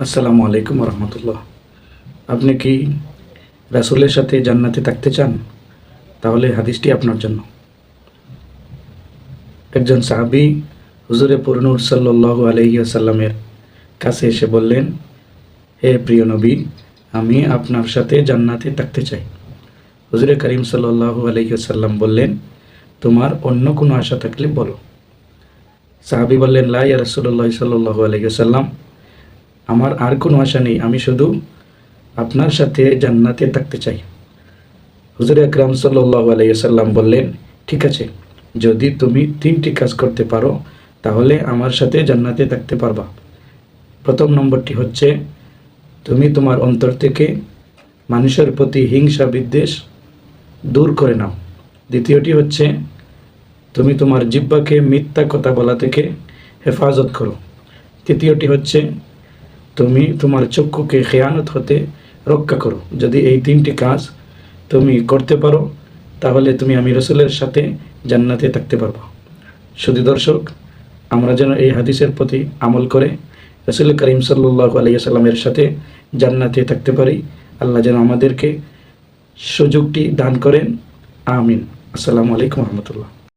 আসসালামু আলাইকুম রহমতুল্লাহ। আপনি কি রাসূলের সাথে জান্নাতে থাকতে চান? তাহলে হাদিসটি আপনার জন্য। একজন সাহাবী হুজুরে পুরনূর সাল্লাল্লাহু আলাইহি ওয়াসাল্লামের কাছে এসে বললেন, হে প্রিয় নবী, আমি আপনার সাথে জান্নাতে থাকতে চাই। হুজুরে করিম সাল্লাল্লাহু আলাইহি ওয়াসাল্লাম বললেন, তোমার অন্য কোনো আশা থাকলে বলো। সাহাবী বললেন, লা ইয়া রাসূলুল্লাহ সাল্লাল্লাহু আলাইহি ওয়াসাল্লাম, আমার আর কোনো আশা নেই, আমি শুধু আপনার সাথে জান্নাতে থাকতে চাই। হুজুর আকরাম সাল্লাল্লাহু আলাইহি ওয়াসাল্লাম বললেন, ঠিক আছে, যদি তুমি তিনটি কাজ করতে পারো তাহলে আমার সাথে জান্নাতে থাকতে পারবা। প্রথম নম্বরটি হচ্ছে, তুমি তোমার অন্তর থেকে মানুষের প্রতি হিংসা বিদ্বেষ দূর করে নাও। দ্বিতীয়টি হচ্ছে, তুমি তোমার জিহ্বাকে মিথ্যা কথা বলা থেকে হেফাজত করো। তৃতীয়টি হচ্ছে, তুমি তোমার চক্ষুকে খেয়ানত হতে রক্ষা করো। যদি এই তিনটি কাজ তুমি করতে পারো তাহলে তুমি আমি রাসূলের সাথে জান্নাতে থাকতে পারবো। শুধু দর্শক, আমরা যেন এই হাদিসের প্রতি আমল করে রাসূল করিম সাল্লাল্লাহু আলাইহি ওয়াসাল্লামের সাথে জান্নাতে থাকতে পারি। আল্লাহ যেন আমাদেরকে সুযোগটি দান করেন। আমিন। আসসালামু আলাইকুম রহমতুল্লাহ।